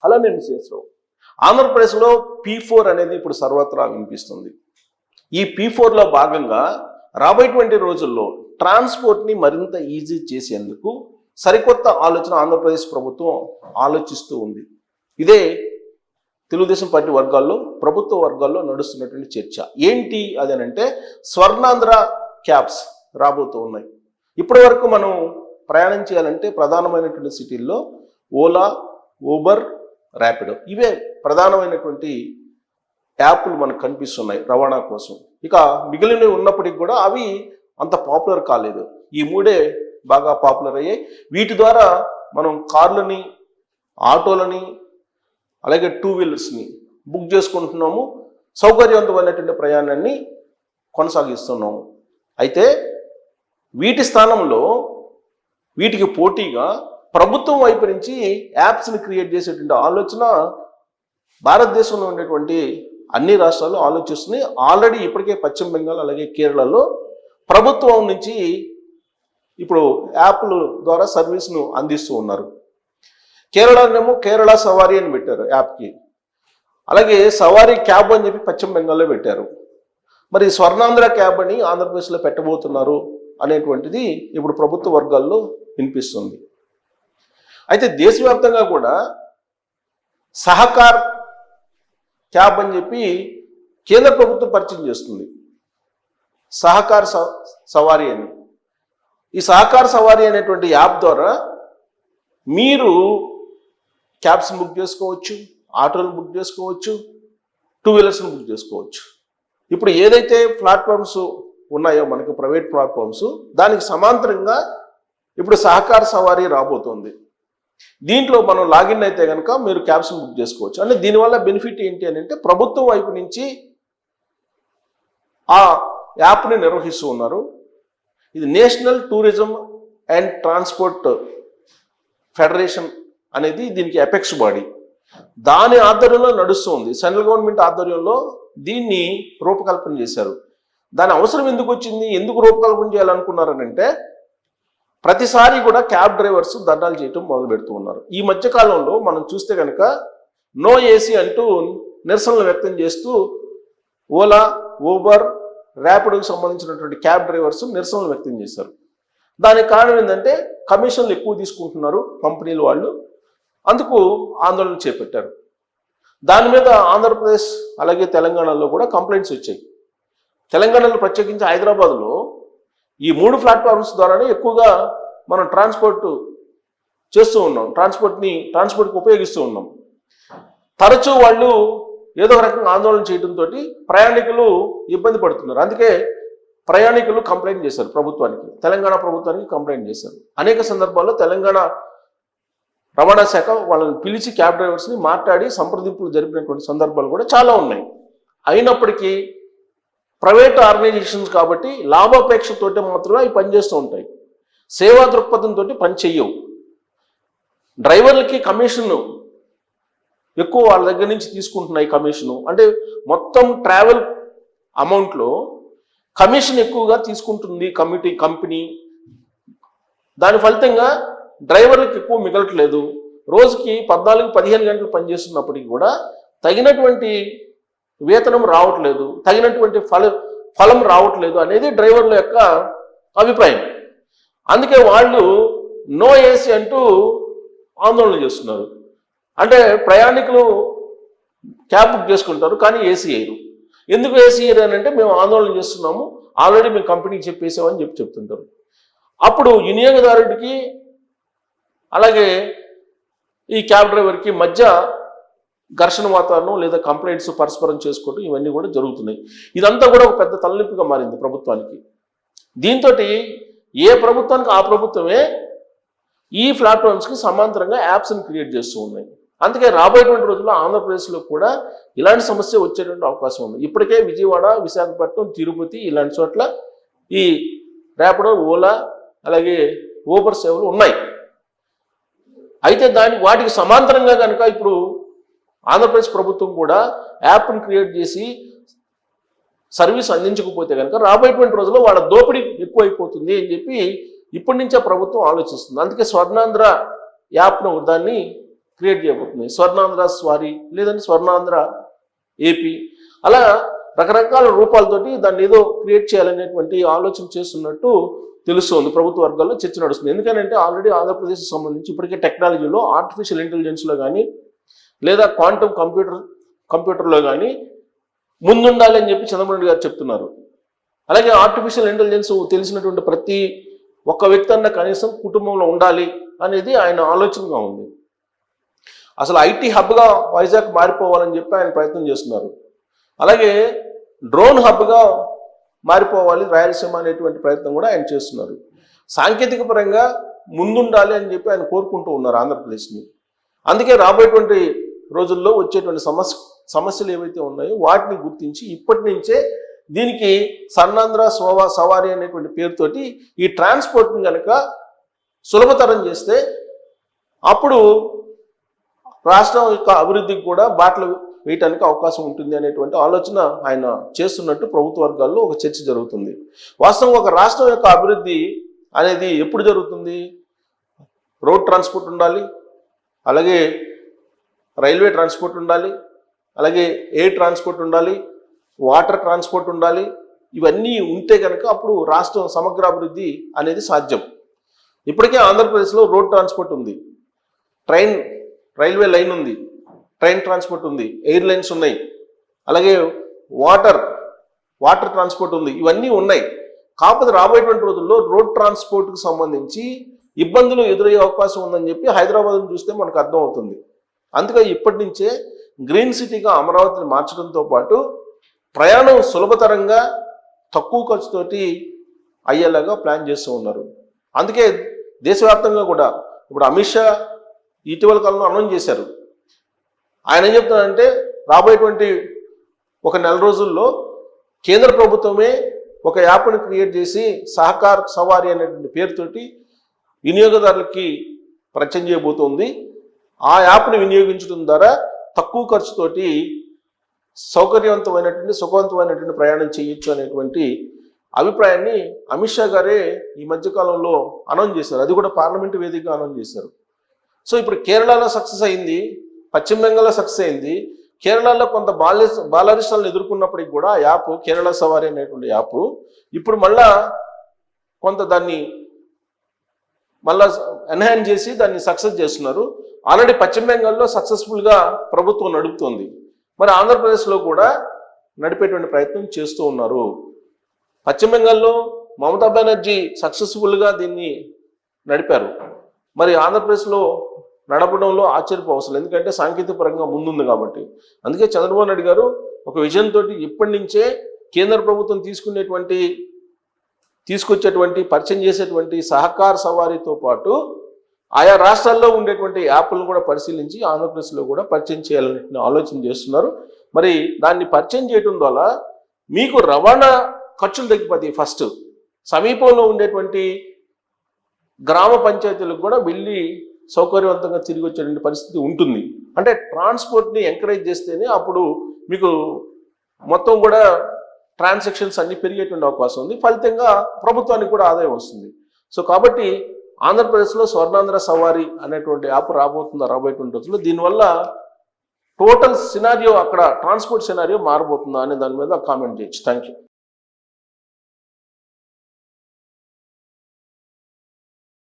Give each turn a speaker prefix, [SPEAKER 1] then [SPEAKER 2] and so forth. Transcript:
[SPEAKER 1] అలా నేను చేసాం. ఆంధ్రప్రదేశ్లో P4 అనేది ఇప్పుడు సర్వత్రా వినిపిస్తుంది. ఈ P4లో భాగంగా రాబోయేటువంటి రోజుల్లో ట్రాన్స్పోర్ట్ని మరింత ఈజీ చేసేందుకు సరికొత్త ఆలోచన ఆంధ్రప్రదేశ్ ప్రభుత్వం ఆలోచిస్తూ ఉంది. ఇదే తెలుగుదేశం పార్టీ వర్గాల్లో, ప్రభుత్వ వర్గాల్లో నడుస్తున్నటువంటి చర్చ. ఏంటి అదేనంటే స్వర్ణాంధ్ర క్యాబ్స్ రాబోతూ ఉన్నాయి. ఇప్పటి వరకు మనం ప్రయాణం చేయాలంటే ప్రధానమైనటువంటి సిటీల్లో ఓలా, ఊబర్, ర్యాపిడో ఇవే ప్రధానమైనటువంటి యాప్లు మనకు కనిపిస్తున్నాయి రవాణా కోసం. ఇక మిగిలినవి ఉన్నప్పటికీ కూడా అవి అంత పాపులర్ కాలేదు. ఈ మూడే బాగా పాపులర్ అయ్యాయి. వీటి ద్వారా మనం కార్లని, ఆటోలని, అలాగే టూ వీలర్స్ని బుక్ చేసుకుంటున్నాము. సౌకర్యవంతమైనటువంటి ప్రయాణాన్ని కొనసాగిస్తున్నాము. అయితే వీటి స్థానంలో వీటికి పోటీగా ప్రభుత్వం వైపు నుంచి యాప్స్ని క్రియేట్ చేసేటువంటి ఆలోచన భారతదేశంలో ఉండేటువంటి అన్ని రాష్ట్రాలు ఆలోచిస్తున్నాయి. ఆల్రెడీ ఇప్పటికే పశ్చిమ బెంగాల్ అలాగే కేరళలో ప్రభుత్వం నుంచి ఇప్పుడు యాప్ల ద్వారా సర్వీస్ను అందిస్తూ ఉన్నారు. కేరళనేమో కేరళ సవారీ అని పెట్టారు యాప్కి, అలాగే సవారీ క్యాబ్ అని చెప్పి పశ్చిమ బెంగాల్లో పెట్టారు. మరి స్వర్ణాంధ్ర క్యాబ్ అని ఆంధ్రప్రదేశ్లో పెట్టబోతున్నారు అనేటువంటిది ఇప్పుడు ప్రభుత్వ వర్గాల్లో వినిపిస్తుంది. అయితే దేశవ్యాప్తంగా కూడా సహకార్ క్యాబ్ అని చెప్పి కేంద్ర ప్రభుత్వం పరిచయం చేస్తుంది. సహకార్ సవారీ అని. ఈ సహకార్ సవారీ అనేటువంటి యాప్ ద్వారా మీరు క్యాబ్స్ బుక్ చేసుకోవచ్చు, ఆటోలు బుక్ చేసుకోవచ్చు, టూ వీలర్స్ని బుక్ చేసుకోవచ్చు. ఇప్పుడు ఏదైతే ప్లాట్ఫామ్స్ ఉన్నాయో మనకు ప్రైవేట్ ప్లాట్ఫామ్స్, దానికి సమాంతరంగా ఇప్పుడు సహకార సవారీ రాబోతోంది. దీంట్లో మనం లాగిన్ అయితే కనుక మీరు క్యాబ్స్ బుక్ చేసుకోవచ్చు. అంటే దీనివల్ల బెనిఫిట్ ఏంటి అని అంటే ప్రభుత్వం వైపు నుంచి ఆ యాప్ని నిర్వహిస్తూ ఉన్నారు. ఇది national tourism and transport federation అనేది దీనికి అపెక్స్ బాడీ. దాని ఆధ్వర్యంలో నడుస్తుంది. సెంట్రల్ గవర్నమెంట్ ఆధ్వర్యంలో దీన్ని రూపకల్పన చేశారు. దాని అవసరం ఎందుకు వచ్చింది, ఎందుకు రూపకల్పన చేయాలనుకున్నారనంటే ప్రతిసారి కూడా క్యాబ్ డ్రైవర్స్ ధర్నాలు చేయటం మొదలు పెడుతూ ఉన్నారు. ఈ మధ్యకాలంలో మనం చూస్తే కనుక నో ఏసీ అంటూ నిరసనలు వ్యక్తం చేస్తూ ఓలా, ఊబర్, ర్యాపిడోకి సంబంధించినటువంటి క్యాబ్ డ్రైవర్స్ నిరసనలు వ్యక్తం చేశారు. దానికి కారణం ఏంటంటే కమిషన్లు ఎక్కువ తీసుకుంటున్నారు కంపెనీలు వాళ్ళు, అందుకు ఆందోళన చేపట్టారు. దాని మీద ఆంధ్రప్రదేశ్ అలాగే తెలంగాణలో కూడా కంప్లైంట్స్ వచ్చాయి. తెలంగాణలో ప్రత్యేకించి హైదరాబాద్లో ఈ 3 ప్లాట్ఫామ్స్ ద్వారానే ఎక్కువగా మనం ట్రాన్స్పోర్ట్ చేస్తూ ఉన్నాం, ట్రాన్స్పోర్ట్కి ఉపయోగిస్తూ ఉన్నాం. తరచూ వాళ్ళు ఏదో ఒక రకంగా ఆందోళన చేయడంతో ప్రయాణికులు ఇబ్బంది పడుతున్నారు. అందుకే ప్రయాణికులు కంప్లైంట్ చేశారు ప్రభుత్వానికి, తెలంగాణ ప్రభుత్వానికి కంప్లైంట్ చేశారు. అనేక సందర్భాల్లో తెలంగాణ రవాణా శాఖ వాళ్ళని పిలిచి క్యాబ్ డ్రైవర్స్ని మాట్లాడి సంప్రదింపులు జరిపినటువంటి సందర్భాలు కూడా చాలా ఉన్నాయి. అయినప్పటికీ ప్రైవేట్ ఆర్గనైజేషన్స్ కాబట్టి లాభాపేక్షతోటి మాత్రమే అవి పనిచేస్తూ ఉంటాయి. సేవా దృక్పథంతో పని చెయ్యవు. డ్రైవర్లకి కమిషన్ ఎక్కువ వాళ్ళ దగ్గర నుంచి తీసుకుంటున్నాయి. కమిషను అంటే మొత్తం ట్రావెల్ అమౌంట్లో కమిషన్ ఎక్కువగా తీసుకుంటుంది కంపెనీ. దాని ఫలితంగా డ్రైవర్లకు ఎక్కువ మిగలట్లేదు. రోజుకి 14-15 గంటలు పనిచేస్తున్నప్పటికీ కూడా తగినటువంటి వేతనం రావట్లేదు, తగినటువంటి ఫలం రావట్లేదు అనేది డ్రైవర్ల యొక్క అభిప్రాయం. అందుకే వాళ్ళు నో ఏసీ అంటూ ఆందోళన చేస్తున్నారు. అంటే ప్రయాణికులు క్యాబ్ బుక్ చేసుకుంటారు కానీ ఏసీ వేయరు. ఎందుకు ఏసీ వేయరు అని అంటే మేము ఆందోళన చేస్తున్నాము, ఆల్రెడీ మేము కంపెనీకి చెప్పేసామని చెప్తుంటారు. అప్పుడు వినియోగదారుడికి అలాగే ఈ క్యాబ్ డ్రైవర్కి మధ్య ఘర్షణ వాతావరణం లేదా కంప్లైంట్స్ పరస్పరం చేసుకోవడం ఇవన్నీ కూడా జరుగుతున్నాయి. ఇదంతా కూడా ఒక పెద్ద తలనొప్పిగా మారింది ప్రభుత్వానికి. దీంతో ఏ ప్రభుత్వానికి ఆ ప్రభుత్వమే ఈ ప్లాట్ఫామ్స్కి సమాంతరంగా యాప్స్ని క్రియేట్ చేస్తూ ఉన్నాయి. అందుకే రాబోయేటువంటి రోజుల్లో ఆంధ్రప్రదేశ్లో కూడా ఇలాంటి సమస్య వచ్చేటువంటి అవకాశం ఉంది. ఇప్పటికే విజయవాడ, విశాఖపట్నం, తిరుపతి ఇలాంటి చోట్ల ఈ ర్యాపిడో, ఓలా అలాగే ఊబర్ సేవలు ఉన్నాయి. అయితే వాటికి సమాంతరంగా కనుక ఇప్పుడు ఆంధ్రప్రదేశ్ ప్రభుత్వం కూడా యాప్ని క్రియేట్ చేసి సర్వీస్ అందించకపోతే కనుక రాబోయేటువంటి రోజుల్లో వాళ్ళ దోపిడీ ఎక్కువైపోతుంది అని చెప్పి ఇప్పటి నుంచే ప్రభుత్వం ఆలోచిస్తుంది. అందుకే స్వర్ణాంధ్ర యాప్ను దాన్ని క్రియేట్ చేయబోతుంది. స్వర్ణాంధ్ర స్వారీ లేదంటే స్వర్ణాంధ్ర ఏపీ, అలా రకరకాల రూపాలతోటి దాన్ని ఏదో క్రియేట్ చేయాలనేటువంటి ఆలోచన చేస్తున్నట్టు తెలుస్తోంది. ప్రభుత్వ వర్గాల్లో చర్చ నడుస్తుంది. ఎందుకంటే ఆల్రెడీ ఆంధ్రప్రదేశ్కి సంబంధించి ఇప్పటికే టెక్నాలజీలో ఆర్టిఫిషియల్ ఇంటెలిజెన్స్లో కానీ లేదా క్వాంటమ్ కంప్యూటర్లో కానీ ముందుండాలి అని చెప్పి చంద్రబాబు నాయుడు గారు చెప్తున్నారు. అలాగే ఆర్టిఫిషియల్ ఇంటెలిజెన్స్ తెలిసినటువంటి ప్రతి ఒక్క వ్యక్తి అన్న కనీసం కుటుంబంలో ఉండాలి అనేది ఆయన ఆలోచనగా ఉంది. అసలు ఐటీ హబ్గా వైజాగ్ మారిపోవాలని చెప్పి ఆయన ప్రయత్నం చేస్తున్నారు. అలాగే డ్రోన్ హబ్గా మారిపోవాలి రాయలసీమ అనేటువంటి ప్రయత్నం కూడా ఆయన చేస్తున్నారు. సాంకేతిక పరంగా ముందుండాలి అని చెప్పి ఆయన కోరుకుంటూ ఉన్నారు ఆంధ్రప్రదేశ్ని. అందుకే రాబోయేటువంటి రోజుల్లో వచ్చేటువంటి సమస్యలు ఏవైతే ఉన్నాయో వాటిని గుర్తించి ఇప్పటి నుంచే దీనికి స్వర్ణాంధ్ర సవారీ అనేటువంటి పేరుతోటి ఈ ట్రాన్స్పోర్ట్ని కనుక సులభతరం చేస్తే అప్పుడు రాష్ట్రం యొక్క అభివృద్ధికి కూడా బాటలు వేయటానికి అవకాశం ఉంటుంది అనేటువంటి ఆలోచన ఆయన చేస్తున్నట్టు ప్రభుత్వ వర్గాల్లో ఒక చర్చ జరుగుతుంది. వాస్తవంగా ఒక రాష్ట్రం యొక్క అభివృద్ధి అనేది ఎప్పుడు జరుగుతుంది? రోడ్ ట్రాన్స్పోర్ట్ ఉండాలి, అలాగే రైల్వే ట్రాన్స్పోర్ట్ ఉండాలి, అలాగే ఎయిర్ ట్రాన్స్పోర్ట్ ఉండాలి, వాటర్ ట్రాన్స్పోర్ట్ ఉండాలి. ఇవన్నీ ఉంటే కనుక అప్పుడు రాష్ట్రం సమగ్రాభివృద్ధి అనేది సాధ్యం. ఇప్పటికే ఆంధ్రప్రదేశ్లో రోడ్ ట్రాన్స్పోర్ట్ ఉంది, రైల్వే లైన్ ఉంది, ట్రైన్ ట్రాన్స్పోర్ట్ ఉంది, ఎయిర్ లైన్స్ ఉన్నాయి, అలాగే వాటర్ ట్రాన్స్పోర్ట్ ఉంది. ఇవన్నీ ఉన్నాయి. కాకపోతే రాబోయేటువంటి రోజుల్లో రోడ్ ట్రాన్స్పోర్ట్కి సంబంధించి ఇబ్బందులు ఎదురయ్యే అవకాశం ఉందని చెప్పి హైదరాబాద్ను చూస్తే మనకు అర్థమవుతుంది. అందుకే ఇప్పటి నుంచే గ్రీన్ సిటీగా అమరావతిని మార్చడంతో పాటు ప్రయాణం సులభతరంగా తక్కువ ఖర్చుతోటి అయ్యేలాగా ప్లాన్ చేస్తూ ఉన్నారు. అందుకే దేశవ్యాప్తంగా కూడా ఇప్పుడు అమిత్ షా ఇటీవల కాలంలో అనౌన్స్ చేశారు. ఆయన ఏం చెప్తున్నారంటే రాబోయేటువంటి ఒక నెల రోజుల్లో కేంద్ర ప్రభుత్వమే ఒక యాప్ని క్రియేట్ చేసి సహకార్ సవారీ అనేటువంటి పేరుతోటి వినియోగదారులకి పరిచయం చేయబోతోంది. ఆ యాప్ని వినియోగించడం ద్వారా తక్కువ ఖర్చుతోటి సౌకర్యవంతమైనటువంటి సుఖవంతమైనటువంటి ప్రయాణం చేయొచ్చు అనేటువంటి అభిప్రాయాన్ని అమిత్ షా గారే ఈ మధ్యకాలంలో అనౌన్స్ చేశారు. అది కూడా పార్లమెంటు వేదికగా అనౌన్స్ చేశారు. సో ఇప్పుడు కేరళలో సక్సెస్ అయింది, పశ్చిమ బెంగాల్లో సక్సెస్ అయింది. కేరళలో కొంత బాలరిష్టాలను ఎదుర్కొన్నప్పటికి కూడా ఆ యాప్ కేరళ సవారీ అనేటువంటి యాప్ ఇప్పుడు మళ్ళా కొంత దాన్ని మళ్ళా ఎన్హాన్స్ చేసి దాన్ని సక్సెస్ చేస్తున్నారు. ఆల్రెడీ పశ్చిమ బెంగాల్లో సక్సెస్ఫుల్గా ప్రభుత్వం నడుపుతోంది. మరి ఆంధ్రప్రదేశ్లో కూడా నడిపేటువంటి ప్రయత్నం చేస్తూ ఉన్నారు. పశ్చిమ బెంగాల్లో మమతా బెనర్జీ సక్సెస్ఫుల్గా దీన్ని నడిపారు. మరి ఆంధ్రప్రదేశ్లో నడపడంలో ఆశ్చర్యపోవసరం, ఎందుకంటే సాంకేతిక పరంగా ముందుంది కాబట్టి. అందుకే చంద్రబాబు నాయుడు గారు ఒక విజన్ తోటి ఇప్పటి నుంచే కేంద్ర ప్రభుత్వం తీసుకొచ్చేటువంటి పరిచయం చేసేటువంటి సహకార సవారీతో పాటు ఆయా రాష్ట్రాల్లో ఉండేటువంటి యాప్లను కూడా పరిశీలించి ఆంధ్రప్రదేశ్లో కూడా పరిచయం చేయాలనే ఆలోచన చేస్తున్నారు. మరి దాన్ని పరిచయం చేయడం ద్వారా మీకు రవాణా ఖర్చులు తగ్గిపోతాయి. ఫస్ట్ సమీపంలో ఉండేటువంటి గ్రామ పంచాయతీలకు కూడా వెళ్ళి సౌకర్యవంతంగా తిరిగి వచ్చేటువంటి పరిస్థితి ఉంటుంది. అంటే ట్రాన్స్పోర్ట్ని ఎంకరేజ్ చేస్తేనే అప్పుడు మీకు మొత్తం కూడా ట్రాన్సాక్షన్స్ అన్ని పెరిగేటువంటి అవకాశం ఉంది. ఫలితంగా ప్రభుత్వానికి కూడా ఆదాయం వస్తుంది. సో కాబట్టి ఆంధ్రప్రదేశ్లో స్వర్ణాంధ్ర సవారీ అనేటువంటి యాప్ రాబోయేటువంటి రోజుల్లో దీనివల్ల టోటల్ సినారియో అక్కడ ట్రాన్స్పోర్ట్ సినారియో మారబోతుందా అనే దాని మీద కామెంట్ చేయొచ్చు. Thank you.